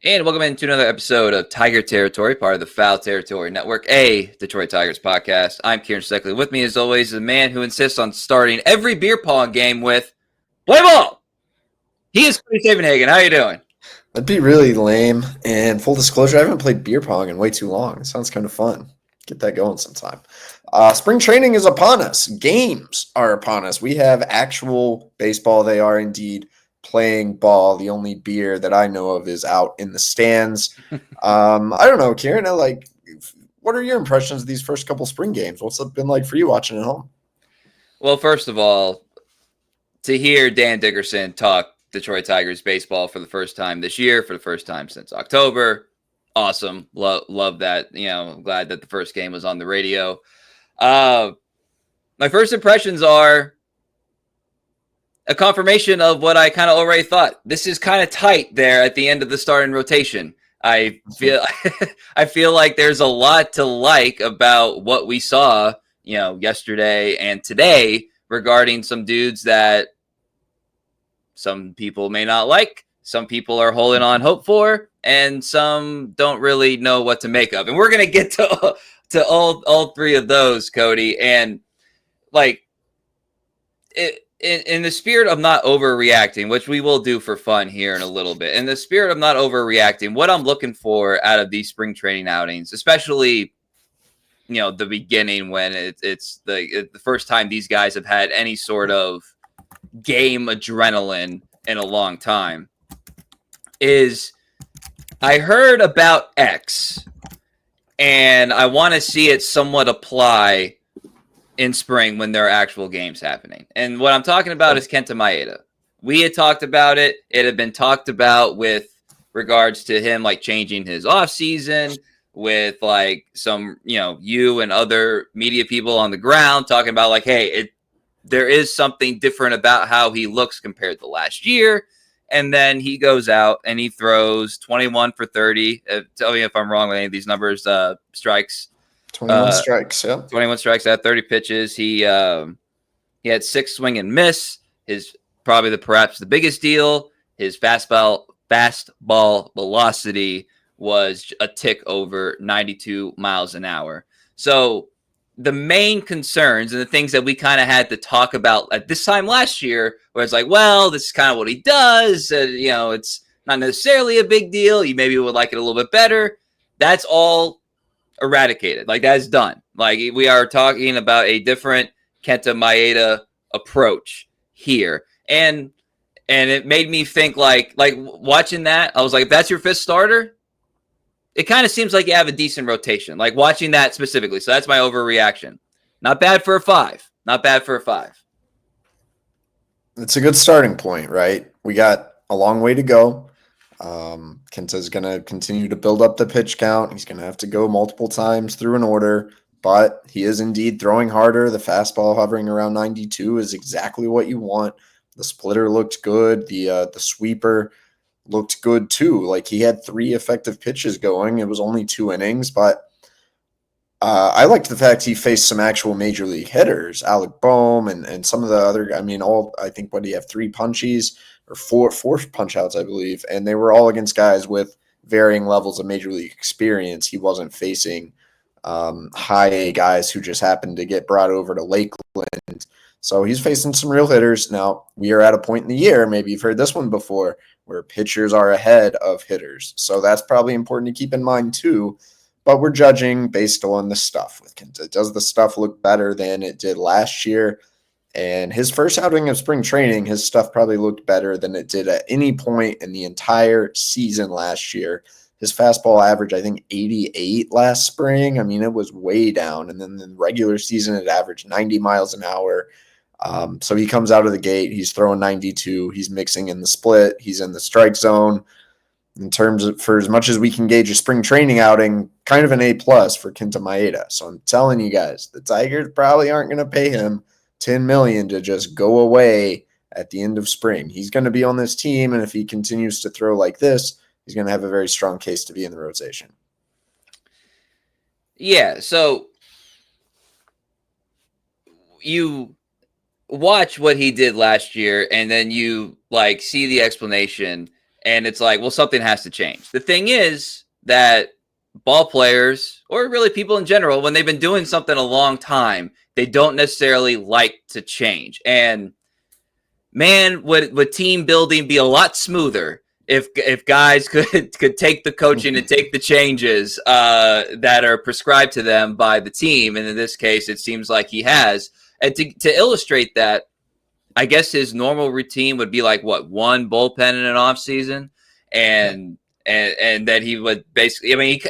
And welcome into another episode of Tiger Territory, part of the Foul Territory Network, a Detroit Tigers podcast. I'm Kieran Steckley. With me, as always, the man who insists on starting every beer pong game with "Play ball." He is Cody Stavenhagen. How you doing? That'd be really lame. And full disclosure, I haven't played beer pong in way too long. It sounds kind of fun. Get that going sometime. Spring training is upon us. Games are upon us. We have actual baseball. They are indeed playing ball. The only beer that I know of is out in the stands. I don't know, Kieran. What are your impressions of these first couple spring games? What's it been like for you watching at home? Well, first of all, to hear Dan Dickerson talk Detroit Tigers baseball for the first time this year, for the first time since October, awesome. Love that. I'm glad that the first game was on the radio. My first impressions are a confirmation of what I kind of already thought. This is kind of tight there at the end of the starting rotation. I feel like there's a lot to like about what we saw, yesterday and today regarding some dudes that some people may not like, some people are holding on hope for, and some don't really know what to make of. And we're gonna get to all three of those, Cody. And in the spirit of not overreacting, which we will do for fun here in a little bit, in the spirit of not overreacting, what I'm looking for out of these spring training outings, especially the beginning when it's the first time these guys have had any sort of game adrenaline in a long time, is I heard about X and I want to see it somewhat apply in spring when there are actual games happening. And what I'm talking about is Kenta Maeda. We had talked about it. It had been talked about with regards to him changing his off season, with some you and other media people on the ground talking about hey, there is something different about how he looks compared to last year. And then he goes out and he throws 21 for 30. Tell me if I'm wrong with any of these numbers. Strikes. 21 strikes, yeah. 21 strikes at 30 pitches. He had 6 swing and miss. His perhaps the biggest deal, his fastball velocity was a tick over 92 miles an hour. So the main concerns and the things that we kind of had to talk about at this time last year, where it's this is kind of what he does. It's not necessarily a big deal. You maybe would like it a little bit better. That's all eradicated. That's done. We are talking about a different Kenta Maeda approach here. And it made me think watching that, I was like, if that's your fifth starter, it kind of seems like you have a decent rotation. Watching that specifically. So that's my overreaction. Not bad for a 5. Not bad for a 5. It's a good starting point, right? We got a long way to go. Kenta's going to continue to build up the pitch count. He's going to have to go multiple times through an order, but he is indeed throwing harder. The fastball hovering around 92 is exactly what you want. The splitter looked good. The sweeper looked good too. He had 3 effective pitches going. It was only 2 innings, but I liked the fact he faced some actual major league hitters, Alec Boehm and some of the other. I think what do you have 3 punchies or four punch outs, I believe, and they were all against guys with varying levels of major league experience. He wasn't facing high A guys who just happened to get brought over to Lakeland. So he's facing some real hitters. Now, we are at a point in the year, maybe you've heard this one before, where pitchers are ahead of hitters. So that's probably important to keep in mind too. But we're judging based on the stuff with Kenta. Does the stuff look better than it did last year? And his first outing of spring training, his stuff probably looked better than it did at any point in the entire season last year. His fastball average, I think, 88 last spring. It was way down. And then the regular season, it averaged 90 miles an hour. So he comes out of the gate. He's throwing 92. He's mixing in the split. He's in the strike zone. In terms of, for as much as we can gauge a spring training outing, kind of an A+ for Kenta Maeda. So I'm telling you guys, the Tigers probably aren't going to pay him $10 million to just go away at the end of spring. He's going to be on this team, and if he continues to throw like this, he's going to have a very strong case to be in the rotation. Yeah, so you watch what he did last year, and then you see the explanation, And it's like, well, something has to change. The thing is that ball players, or really people in general, when they've been doing something a long time, they don't necessarily like to change. And man, would team building be a lot smoother if guys could take the coaching and take the changes that are prescribed to them by the team. And in this case, it seems like he has. And to illustrate that, I guess his normal routine would be like what, one bullpen in an off season, and that he would basically. I mean,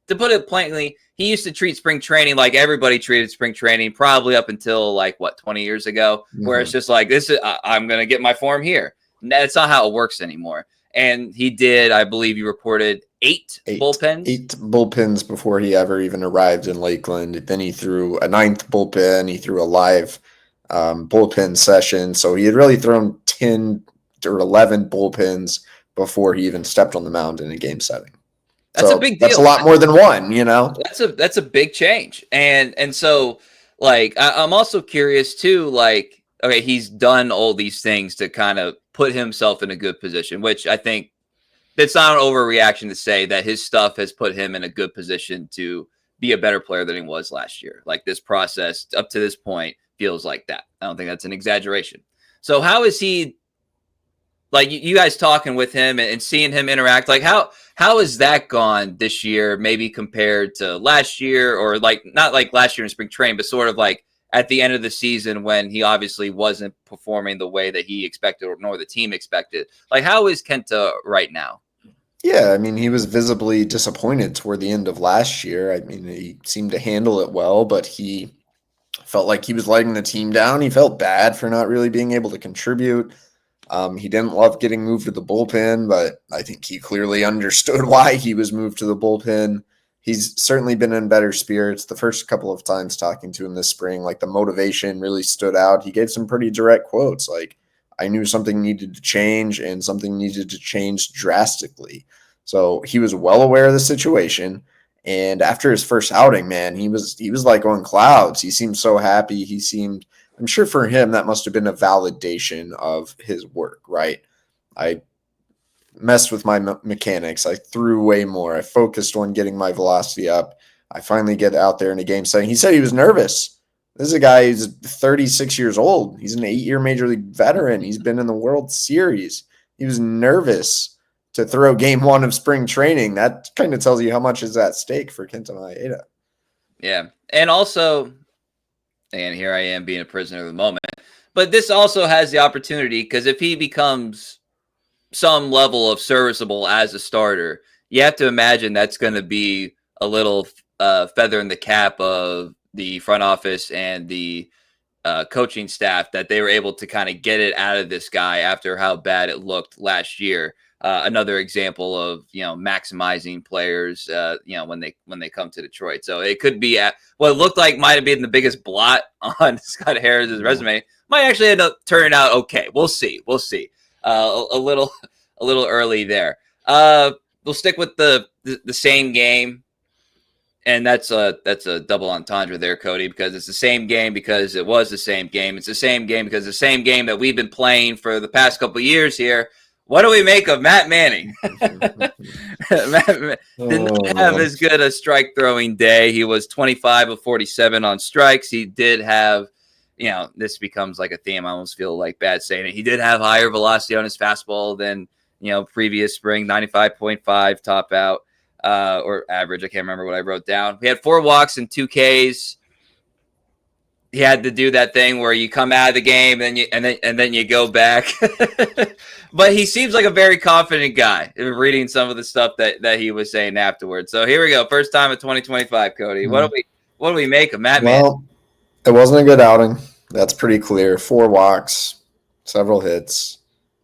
to put it plainly, he used to treat spring training like everybody treated spring training, probably up until like what, 20 years ago, where it's just like, this is I'm going to get my form here. That's not how it works anymore. And he did, I believe, you reported eight bullpens. 8 bullpens before he ever even arrived in Lakeland. Then he threw a 9th bullpen. He threw a live bullpen session. So he had really thrown 10 or 11 bullpens before he even stepped on the mound in a game setting. That's a big deal. That's a lot more than one, you know? That's a big change. And so, like, I'm also curious too, like, okay, he's done all these things to kind of put himself in a good position, which I think it's not an overreaction to say that his stuff has put him in a good position to be a better player than he was last year. Like, this process up to this point feels like that. I don't think that's an exaggeration. So how is he, like, you guys talking with him and seeing him interact, like how has that gone this year, maybe compared to last year, or like not like last year in spring training, but sort of like at the end of the season when he obviously wasn't performing the way that he expected or nor the team expected? Like, how is Kenta right now? Yeah, I mean, he was visibly disappointed toward the end of last year. I mean, he seemed to handle it well, but he felt like he was letting the team down. He felt bad for not really being able to contribute. He didn't love getting moved to the bullpen, but I think he clearly understood why he was moved to the bullpen. He's certainly been in better spirits. The first couple of times talking to him this spring, like, the motivation really stood out. He gave some pretty direct quotes, like, I knew something needed to change and something needed to change drastically. So he was well aware of the situation. And after his first outing, man, he was like on clouds. He seemed so happy. I'm sure for him, that must have been a validation of his work, right? I messed with my mechanics. I threw way more. I focused on getting my velocity up. I finally get out there in a game setting. He said he was nervous. This is a guy who's 36 years old. He's an 8-year Major League veteran. He's been in the World Series. He was nervous to throw game 1 of spring training. That kind of tells you how much is at stake for Kenta Maeda. Yeah. And also, and here I am being a prisoner of the moment, but this also has the opportunity, because if he becomes some level of serviceable as a starter, you have to imagine that's going to be a little feather in the cap of the front office and the coaching staff, that they were able to kind of get it out of this guy after how bad it looked last year. Another example of, maximizing players, when they come to Detroit. So it could be at what looked like might have been the biggest blot on Scott Harris's resume, might actually end up turning out okay. We'll see. A little early there. We'll stick with the same game, and that's a double entendre there, Cody, because it's the same game because it was the same game. It's the same game because the same game that we've been playing for the past couple of years here. What do we make of Matt Manning? Matt did not have as good a strike throwing day. He was 25 of 47 on strikes. He did have, this becomes like a theme. I almost feel like bad saying it. He did have higher velocity on his fastball than, previous spring, 95.5 top out or average. I can't remember what I wrote down. We had 4 walks and 2 Ks. He had to do that thing where you come out of the game and then you go back. But he seems like a very confident guy, reading some of the stuff that he was saying afterwards. So here we go. First time of 2025, Cody. What do we make of Matt Manning? Well, it wasn't a good outing. That's pretty clear. 4 walks, several hits.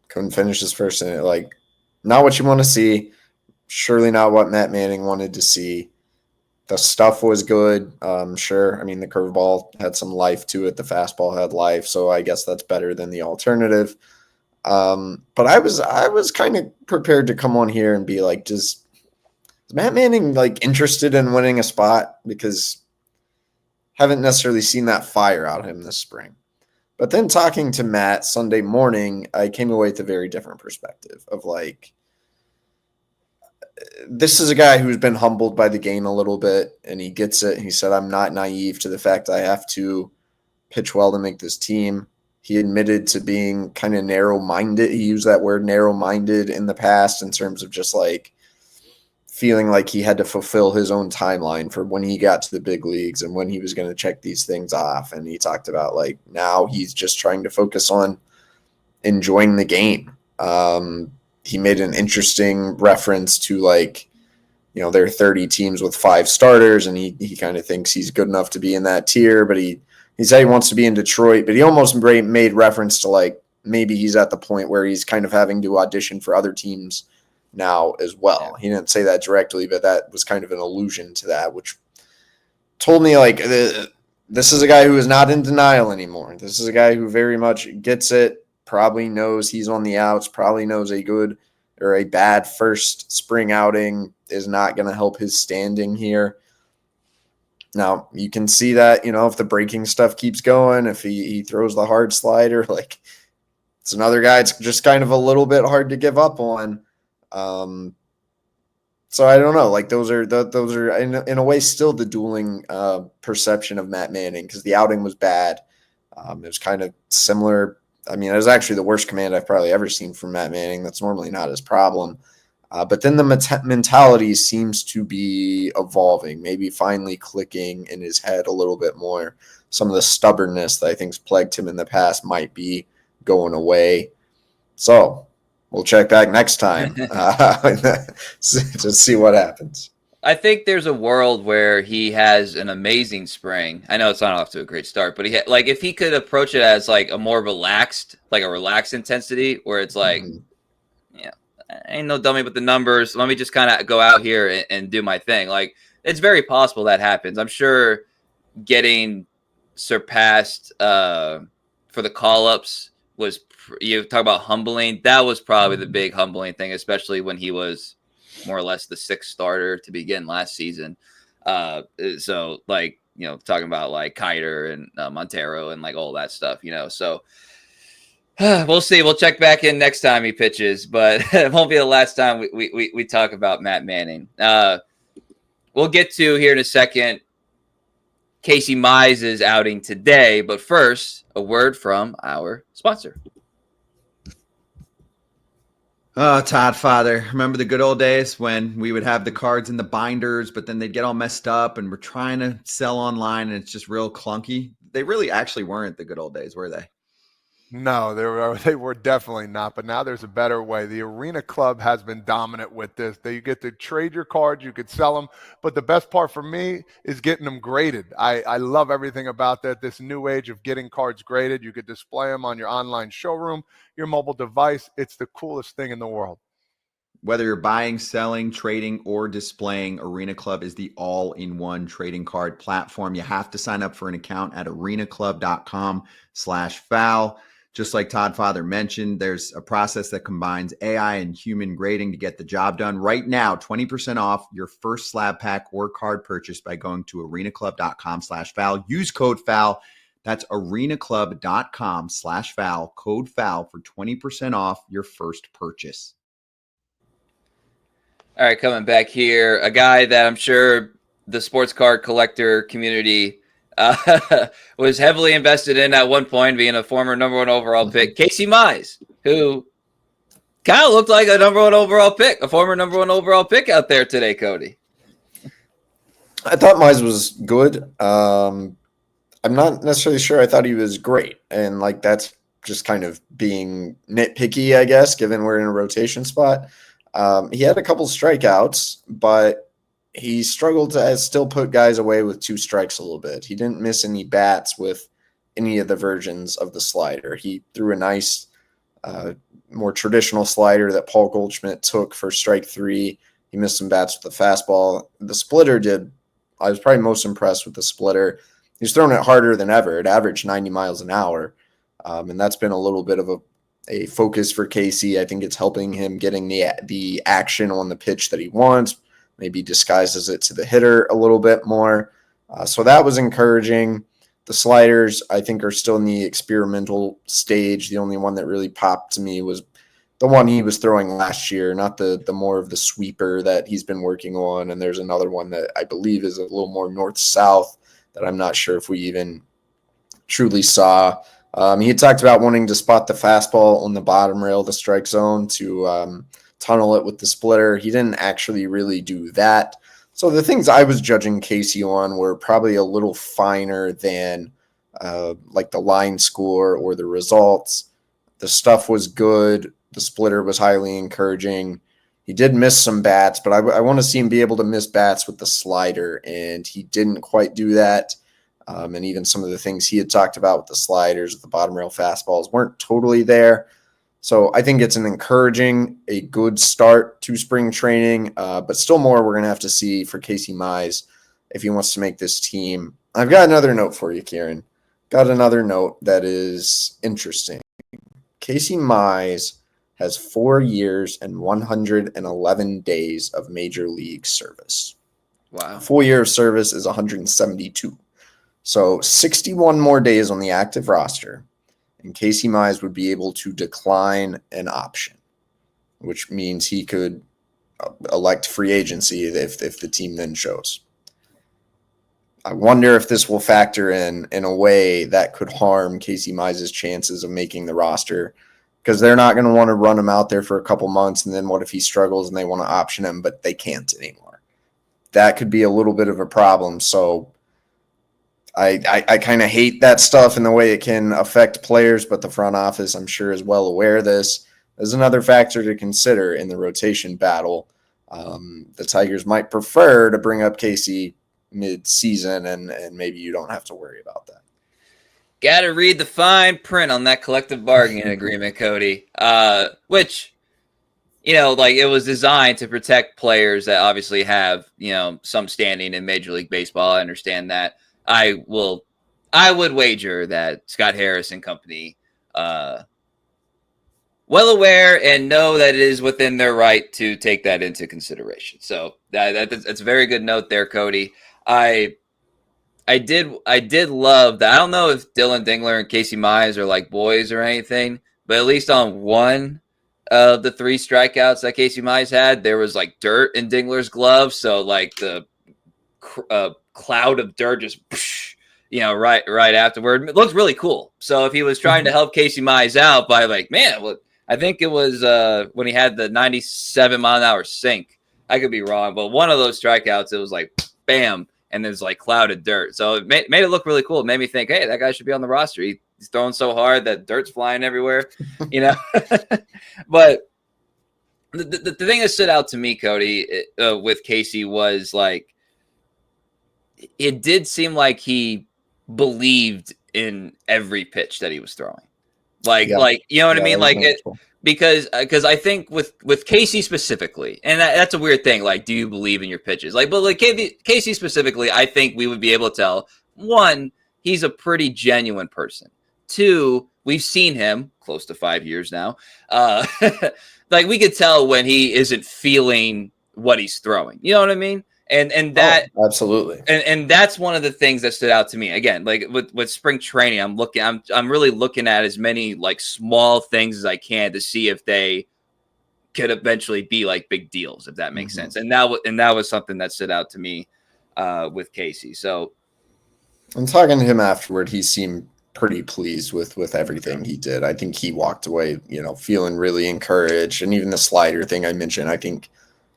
Couldn't finish his first inning. Like, not what you want to see. Surely not what Matt Manning wanted to see. The stuff was good, sure. I mean, the curveball had some life to it. The fastball had life, so I guess that's better than the alternative. But I was kind of prepared to come on here and be like, is Matt Manning like interested in winning a spot? Because haven't necessarily seen that fire out of him this spring. But then talking to Matt Sunday morning, I came away with a very different perspective of like, this is a guy who's been humbled by the game a little bit, and he gets it. He said, I'm not naive to the fact I have to pitch well to make this team. He admitted to being kind of narrow-minded. He used that word narrow-minded in the past in terms of just like feeling like he had to fulfill his own timeline for when he got to the big leagues and when he was going to check these things off. And he talked about like now he's just trying to focus on enjoying the game. He made an interesting reference to like, there are 30 teams with 5 starters, and he kind of thinks he's good enough to be in that tier, but he said he wants to be in Detroit, but he almost made reference to like maybe he's at the point where he's kind of having to audition for other teams now as well. He didn't say that directly, but that was kind of an allusion to that, which told me like this is a guy who is not in denial anymore. This is a guy who very much gets it, probably knows he's on the outs, probably knows a good or a bad first spring outing is not going to help his standing here. Now, you can see that, if the breaking stuff keeps going, if he throws the hard slider, like it's another guy it's just kind of a little bit hard to give up on. So I don't know. Like those are in a way still the dueling perception of Matt Manning, because the outing was bad. It was kind of similar. I mean, it was actually the worst command I've probably ever seen from Matt Manning. That's normally not his problem. But then the mentality seems to be evolving, maybe finally clicking in his head a little bit more. Some of the stubbornness that I think's plagued him in the past might be going away. So we'll check back next time to see what happens. I think there's a world where he has an amazing spring. I know it's not off to a great start, but if he could approach it as like a more relaxed, like a relaxed intensity, where it's like, I ain't no dummy with the numbers. Let me just kind of go out here and do my thing. Like, it's very possible that happens. I'm sure getting surpassed for the call-ups was, you talk about humbling. That was probably the big humbling thing, especially when he was more or less the 6th starter to begin last season. So, like, talking about like Kiter and Montero and like all that stuff, so we'll see. We'll check back in next time he pitches, but it won't be the last time we talk about Matt Manning. We'll get to here in a second Casey Mize's outing today, but first, a word from our sponsor. Oh, Todd Father, remember the good old days when we would have the cards in the binders, but then they'd get all messed up and we're trying to sell online and it's just real clunky? They really actually weren't the good old days, were they? No, they were definitely not, but now there's a better way. The Arena Club has been dominant with this. You get to trade your cards, you could sell them, but the best part for me is getting them graded. I love everything about that, this new age of getting cards graded. You could display them on your online showroom, your mobile device. It's the coolest thing in the world. Whether you're buying, selling, trading, or displaying, Arena Club is the all-in-one trading card platform. You have to sign up for an account at arenaclub.com/foul. Just like Todd Father mentioned, there's a process that combines AI and human grading to get the job done. Right now, 20% off your first slab pack or card purchase by going to arenaclub.com/foul. Use code FOUL. That's arenaclub.com/foul. Code FOUL for 20% off your first purchase. All right, coming back here, a guy that I'm sure the sports card collector community was heavily invested in at one point, being a former number 1 overall pick, Casey Mize, who kind of looked like a number 1 overall pick, a former number 1 overall pick out there today, Cody. I thought Mize was good. I'm not necessarily sure I thought he was great. And like that's just kind of being nitpicky, I guess, given we're in a rotation spot. He had a couple strikeouts, but he struggled to still put guys away with 2 strikes a little bit. He didn't miss any bats with any of the versions of the slider. He threw a nice, more traditional slider that Paul Goldschmidt took for strike 3. He missed some bats with the fastball. The splitter I was probably most impressed with the splitter. He's thrown it harder than ever. It averaged 90 miles an hour. And that's been a little bit of a focus for Casey. I think it's helping him getting the action on the pitch that he wants. Maybe disguises it to the hitter a little bit more. So that was encouraging. The sliders, I think, are still in the experimental stage. The only one that really popped to me was the one he was throwing last year, not the more of the sweeper that he's been working on. And there's another one that I believe is a little more north-south that I'm not sure if we even truly saw. He had talked about wanting to spot the fastball on the bottom rail of the strike zone to tunnel it with the splitter. He didn't actually really do that. So the things I was judging Casey on were probably a little finer than like the line score or the results. The stuff was good. The splitter was highly encouraging. He did miss some bats, but I want to see him be able to miss bats with the slider, and he didn't quite do that. And even some of the things he had talked about with the sliders, the bottom rail fastballs weren't totally there. So I think it's a good start to spring training, but still more we're going to have to see for Casey Mize if he wants to make this team. I've got another note for you, Kieran. Got another note that is interesting. Casey Mize has 4 years and 111 days of major league service. Wow. 4 year of service is 172. So 61 more days on the active roster, and Casey Mize would be able to decline an option, which means he could elect free agency if the team then shows. I wonder if this will factor in a way that could harm Casey Mize's chances of making the roster, because they're not going to want to run him out there for a couple months, and then what if he struggles and they want to option him, but they can't anymore? That could be a little bit of a problem. So I kind of hate that stuff and the way it can affect players, but the front office, I'm sure, is well aware of this. There's another factor to consider in the rotation battle. The Tigers might prefer to bring up Casey mid-season, and maybe you don't have to worry about that. Got to read the fine print on that collective bargaining agreement, Cody, which, like it was designed to protect players that obviously have, some standing in Major League Baseball. I understand that. I would wager that Scott Harris and company, well aware and know that it is within their right to take that into consideration. So that's a very good note there, Cody. I did love that. I don't know if Dylan Dingler and Casey Mize are like boys or anything, but at least on one of the 3 strikeouts that Casey Mize had, there was like dirt in Dingler's glove. So like the cloud of dirt just, right afterward. It looks really cool. So if he was trying to help Casey Mize out by I think it was when he had the 97 mile an hour sink. I could be wrong, but one of those strikeouts, it was like bam, and there's like clouded dirt. So it made it look really cool. It made me think, hey, that guy should be on the roster. He's throwing so hard that dirt's flying everywhere, But the thing that stood out to me, Cody, with Casey was like, it did seem like he believed in every pitch that he was throwing. Like, you know what I mean? Like it, because I think with Casey specifically, and that's a weird thing. Like, do you believe in your pitches? But Casey specifically, I think we would be able to tell, 1, he's a pretty genuine person. 2, we've seen him close to 5 years now. Like we could tell when he isn't feeling what he's throwing. You know what I mean? And that absolutely. And that's one of the things that stood out to me. Again, like with spring training, I'm really looking at as many like small things as I can to see if they could eventually be like big deals, if that makes sense. And that was something that stood out to me with Casey. So I'm talking to him afterward. He seemed pretty pleased with everything he did. I think he walked away, feeling really encouraged. And even the slider thing I mentioned, I think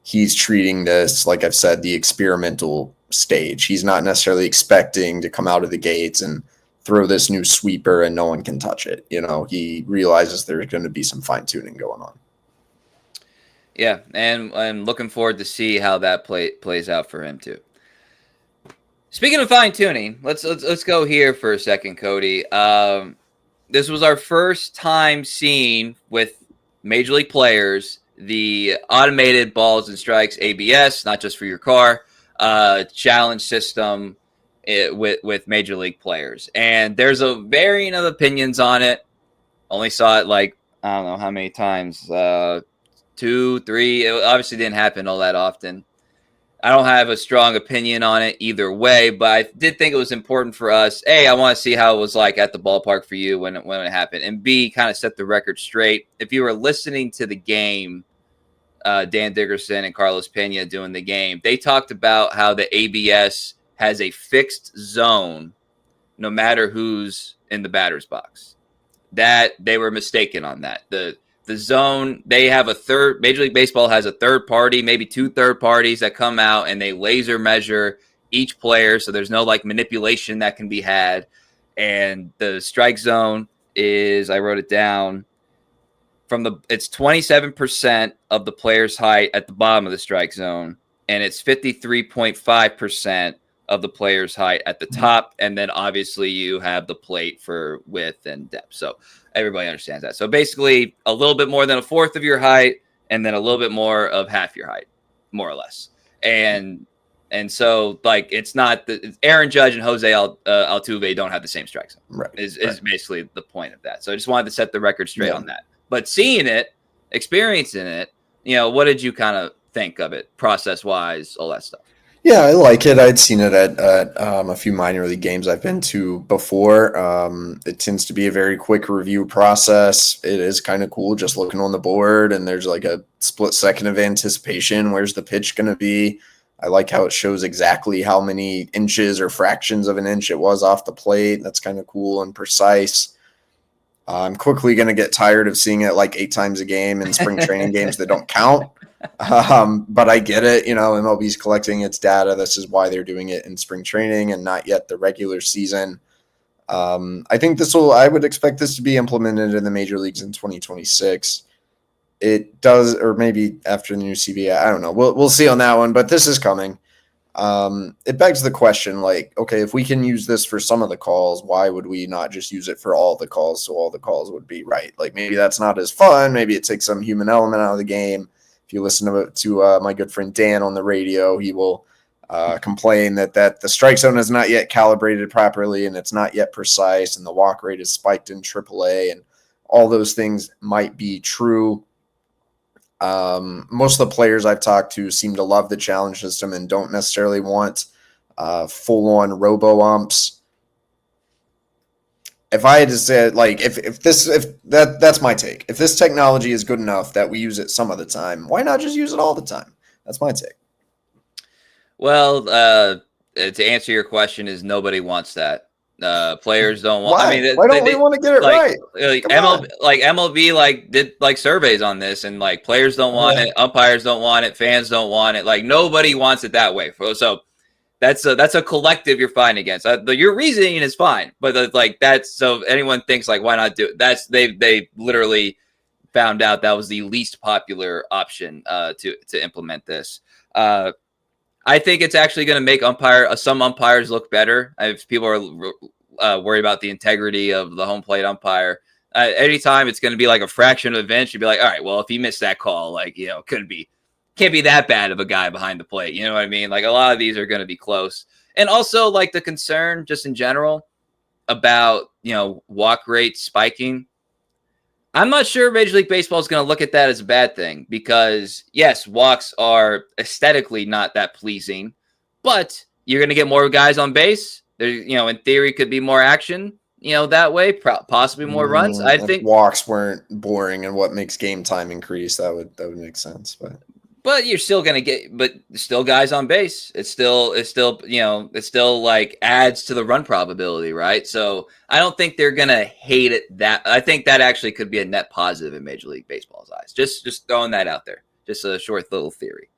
he's treating this, like I've said, the experimental stage. He's not necessarily expecting to come out of the gates and throw this new sweeper and no one can touch it. He realizes there's going to be some fine tuning going on. Yeah, and I'm looking forward to see how that plays out for him too. Speaking of fine tuning, let's go here for a second, Cody. This was our first time seeing with Major League players the automated balls and strikes ABS, not just for your car, challenge system with Major League players. And there's a varying of opinions on it. Only saw it like, I don't know how many times, 2, 3. It obviously didn't happen all that often. I don't have a strong opinion on it either way, but I did think it was important for us. A, I want to see how it was like at the ballpark for you when it happened, and B, kind of set the record straight. If you were listening to the game, Dan Dickerson and Carlos Pena doing the game, they talked about how the ABS has a fixed zone no matter who's in the batter's box. That they were mistaken on that. The zone, they have a third, Major League Baseball has a third party, maybe 2 third parties that come out and they laser measure each player. So there's no like manipulation that can be had. And the strike zone is, I wrote it down, it's 27% of the player's height at the bottom of the strike zone. And it's 53.5% of the player's height at the top. And then obviously you have the plate for width and depth. So everybody understands that. So basically a little bit more than a fourth of your height and then a little bit more of half your height, more or less. And so like, it's not Aaron Judge and Jose Altuve don't have the same strike zone. Right. Is basically the point of that. So I just wanted to set the record straight on that. But seeing it, experiencing it, what did you kind of think of it process wise, all that stuff? Yeah, I like it. I'd seen it at a few minor league games I've been to before. It tends to be a very quick review process. It is kind of cool just looking on the board, and there's like a split second of anticipation. Where's the pitch going to be? I like how it shows exactly how many inches or fractions of an inch it was off the plate. That's kind of cool and precise. I'm quickly going to get tired of seeing it like 8 times a game in spring training games that don't count. But I get it. MLB's collecting its data. This is why they're doing it in spring training and not yet the regular season. I think I would expect this to be implemented in the major leagues in 2026. It does, or maybe after the new CBA. I don't know. We'll see on that one, but this is coming. It begs the question, like, okay, if we can use this for some of the calls, why would we not just use it for all the calls so all the calls would be right? Like, maybe that's not as fun. Maybe it takes some human element out of the game. If you listen to my good friend Dan on the radio, he will complain that the strike zone is not yet calibrated properly and it's not yet precise, and the walk rate is spiked in AAA, and all those things might be true. Most of the players I've talked to seem to love the challenge system and don't necessarily want full-on robo-umps. If I had to say, like, that's my take. If this technology is good enough that we use it some of the time, why not just use it all the time? That's my take. Well, to answer your question, is nobody wants that. Players don't want. Why? I mean, why don't we want to get it right? MLB did surveys on this, and like players don't want it, umpires don't want it, fans don't want it. Like nobody wants it that way. So that's a collective you're fighting against. Your reasoning is fine, but so anyone thinks like why not do it? They literally found out that was the least popular option to implement this. I think it's actually going to make some umpires look better. If people are worried about the integrity of the home plate umpire, anytime it's going to be like a fraction of an inch, you'd be like, all right, well, if he missed that call, can't be that bad of a guy behind the plate. You know what I mean? Like a lot of these are going to be close. And also like the concern just in general about, walk rate spiking. I'm not sure Major League Baseball is going to look at that as a bad thing because, yes, walks are aesthetically not that pleasing, but you're going to get more guys on base. There, in theory, could be more action, that way, possibly more runs. I think walks weren't boring and what makes game time increase. That would make sense, but you're still going to get, still guys on base. It's still like adds to the run probability, right? So I don't think they're going to hate it I think that actually could be a net positive in Major League Baseball's eyes. Just throwing that out there. Just a short little theory.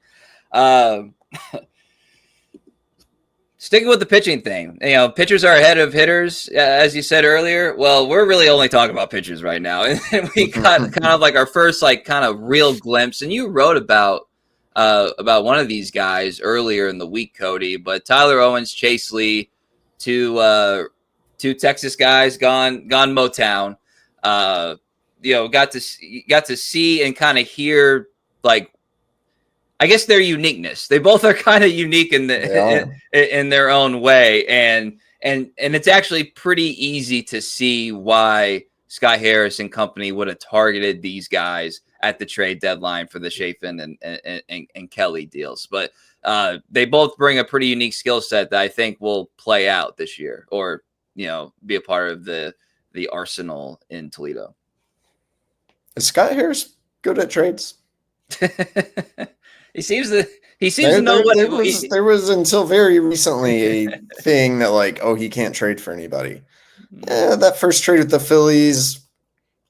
Sticking with the pitching thing, pitchers are ahead of hitters, as you said earlier. Well, we're really only talking about pitchers right now. And we got kind of like our first, like kind of real glimpse. And you wrote about one of these guys earlier in the week, Cody, but Tyler Owens, Chase Lee, two Texas guys gone Motown, got to see and kind of hear, like, I guess their uniqueness. They both are kind of unique in their own way. And it's actually pretty easy to see why Sky Harris and company would have targeted these guys at the trade deadline for the Chafin and Kelly deals. But they both bring a pretty unique skill set that I think will play out this year, or be a part of the arsenal in Toledo. Is Scott Harris good at trades? He seems to know what there was until very recently a thing that like, oh, he can't trade for anybody. Yeah, that first trade with the Phillies,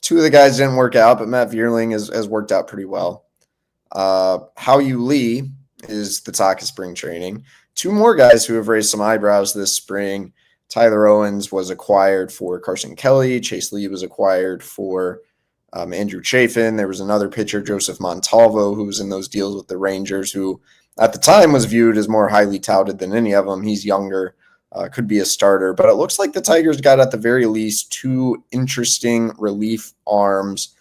2 of the guys didn't work out, but Matt Vierling has worked out pretty well. Hao-Yu Lee is the talk of spring training. 2 more guys who have raised some eyebrows this spring. Tyler Owens was acquired for Carson Kelly. Chase Lee was acquired for Andrew Chafin. There was another pitcher, Joseph Montalvo, who was in those deals with the Rangers, who at the time was viewed as more highly touted than any of them. He's younger, could be a starter, but it looks like the Tigers got at the very least 2 interesting relief arms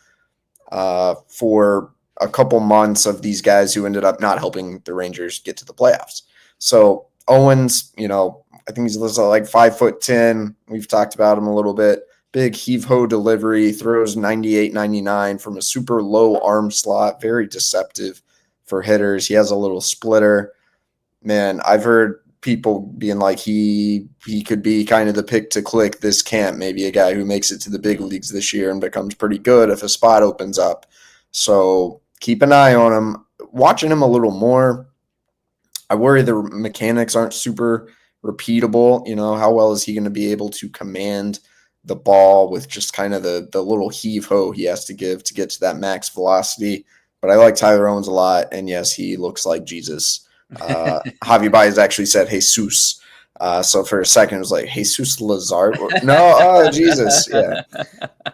for a couple months of these guys who ended up not helping the Rangers get to the playoffs. So Owens, I think he's listed like 5'10". We've talked about him a little bit. Big heave-ho delivery, throws 98, 99 from a super low arm slot, very deceptive for hitters. He has a little splitter. Man, I've heard people being like he could be kind of the pick to click this camp, maybe a guy who makes it to the big leagues this year and becomes pretty good if a spot opens up. So keep an eye on him. Watching him a little more, I worry the mechanics aren't super repeatable. How well is he going to be able to command the ball with just kind of the little heave-ho he has to give to get to that max velocity? But I like Tyler Owens a lot, and yes, he looks like Jesus. Javi Baez actually said Jesus. So for a second, it was like, Jesus Lazard? No, Jesus, yeah.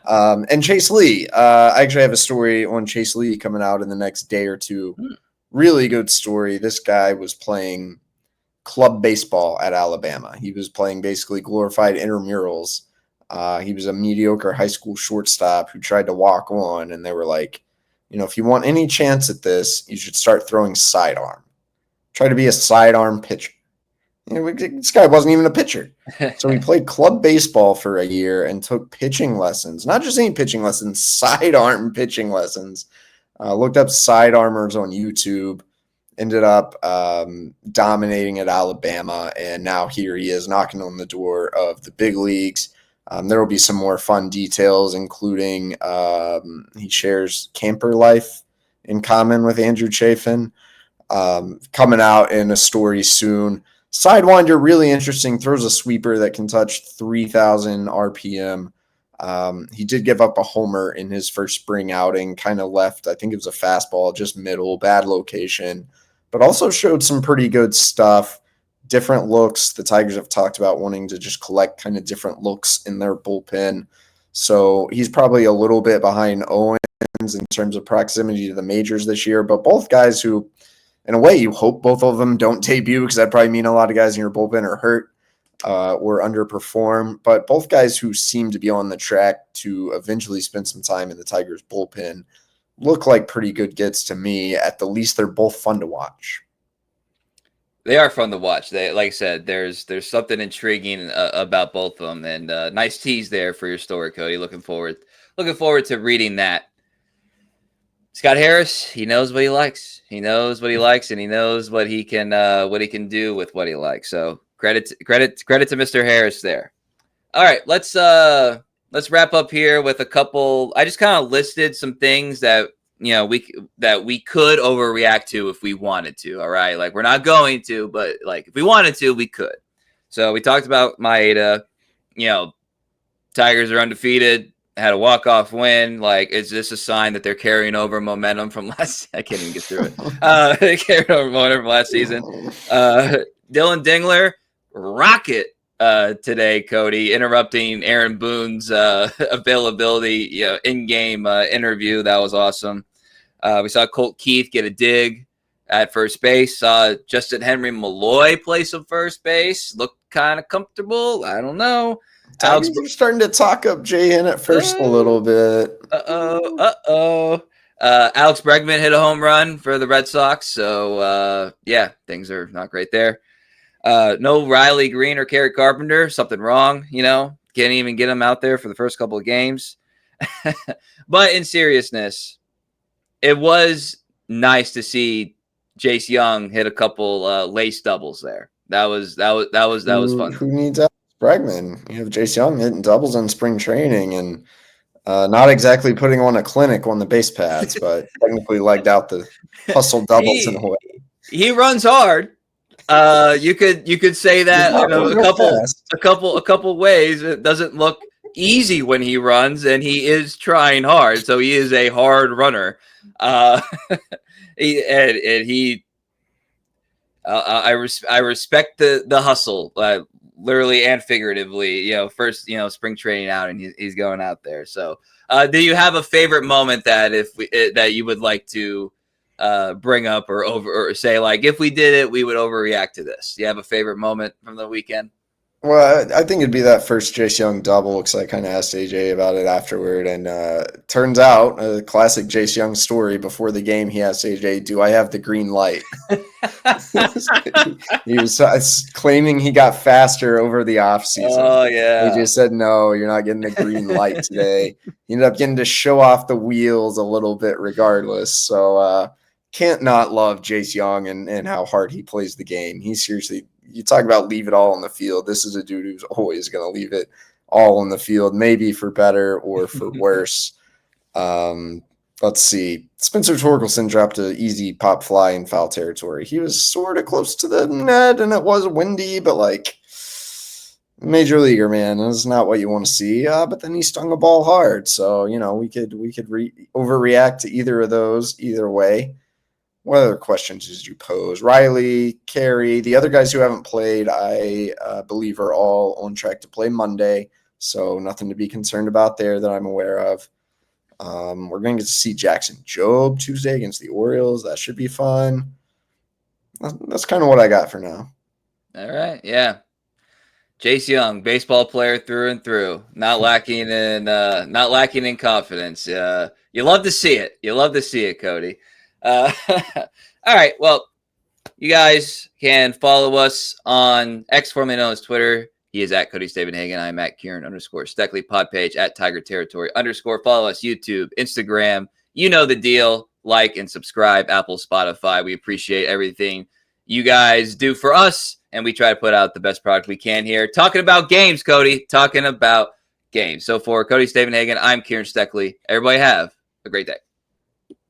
And Chase Lee. I actually have a story on Chase Lee coming out in the next day or two. Really good story. This guy was playing club baseball at Alabama. He was playing basically glorified intramurals. He was a mediocre high school shortstop who tried to walk on, and they were like, if you want any chance at this, you should start throwing sidearm. Try to be a sidearm pitcher. This guy wasn't even a pitcher. So he played club baseball for a year and took pitching lessons. Not just any pitching lessons, sidearm pitching lessons. Looked up sidearmers on YouTube. Ended up dominating at Alabama, and now here he is knocking on the door of the big leagues. There will be some more fun details, including he shares camper life in common with Andrew Chafin, coming out in a story soon. Sidewinder, really interesting, throws a sweeper that can touch 3,000 RPM. He did give up a homer in his first spring outing, kind of left, I think it was a fastball, just middle, bad location, but also showed some pretty good stuff. Different looks. The Tigers have talked about wanting to just collect kind of different looks in their bullpen. So he's probably a little bit behind Owens in terms of proximity to the majors this year, but both guys who, in a way, you hope both of them don't debut, because that'd probably mean a lot of guys in your bullpen are hurt or underperform, but both guys who seem to be on the track to eventually spend some time in the Tigers bullpen look like pretty good gets to me. At the least, they're both fun to watch. They are fun to watch. They, like I said, there's something intriguing about both of them, and nice tease there for your story, Cody. Looking forward to reading that. Scott Harris, he knows what he likes. He knows what he likes, and he knows what he can do with what he likes. So credit to Mr. Harris there. All right, let's wrap up here with a couple. I just kind of listed some things that we could overreact to if we wanted to. All right. Like, we're not going to, but like, if we wanted to, we could. So we talked about Maeda, Tigers are undefeated, had a walk-off win. Like, is this a sign that they're carrying over momentum from last? I can't even get through it. They carried over momentum from last season. Dylan Dingler, rocket today, Cody, interrupting Aaron Boone's availability, in-game interview. That was awesome. We saw Colt Keith get a dig at first base. Saw Justin Henry Malloy play some first base. Looked kind of comfortable. I don't know. Alex, you're starting to talk up Jay Hinn at first a little bit. Alex Bregman hit a home run for the Red Sox. So, things are not great there. No Riley Green or Kerry Carpenter. Something wrong, Can't even get him out there for the first couple of games. But in seriousness, it was nice to see Jace Young hit a couple lace doubles there. That was fun. Who needs Alex Bregman? You have Jace Young hitting doubles in spring training and not exactly putting on a clinic on the base paths, but technically legged out the hustle doubles in a way. He runs hard. You could say that a couple ways. It doesn't look easy when he runs, and he is trying hard. So he is a hard runner. I respect the hustle, literally and figuratively. First spring training out, and he's going out there. So, do you have a favorite moment that that you would like to bring up or say, like, if we did it, we would overreact to this? Do you have a favorite moment from the weekend? Well, I think it'd be that first Jace Young double, because I kind of asked AJ about it afterward, and turns out, a classic Jace Young story, before the game, he asked AJ, do I have the green light? He was claiming he got faster over the offseason. Oh, yeah. AJ said, no, you're not getting the green light today. He ended up getting to show off the wheels a little bit regardless, so can't not love Jace Young and how hard he plays the game. He seriously... You talk about leave it all on the field. This is a dude who's always going to leave it all on the field, maybe for better or for worse. Let's see. Spencer Torkelson dropped an easy pop fly in foul territory. He was sort of close to the net, and it was windy, but like major leaguer, man, that's not what you want to see. But then he stung a ball hard, so we could overreact to either of those either way. What other questions did you pose? Riley, Carey, the other guys who haven't played, I believe are all on track to play Monday, so nothing to be concerned about there that I'm aware of. We're going to get to see Jackson Jobe Tuesday against the Orioles. That should be fun. That's kind of what I got for now. All right, yeah. Jace Young, baseball player through and through, not lacking in confidence. You love to see it. You love to see it, Cody. All right. Well, you guys can follow us on X, formerly known as Twitter. He is at Cody Stavenhagen. I'm at Kieran _Steckley. Pod page at Tiger Territory _ Follow us YouTube, Instagram. You know the deal. Like and subscribe. Apple, Spotify. We appreciate everything you guys do for us, and we try to put out the best product we can here. Talking about games, Cody. Talking about games. So for Cody Stavenhagen, I'm Kieran Steckley. Everybody have a great day.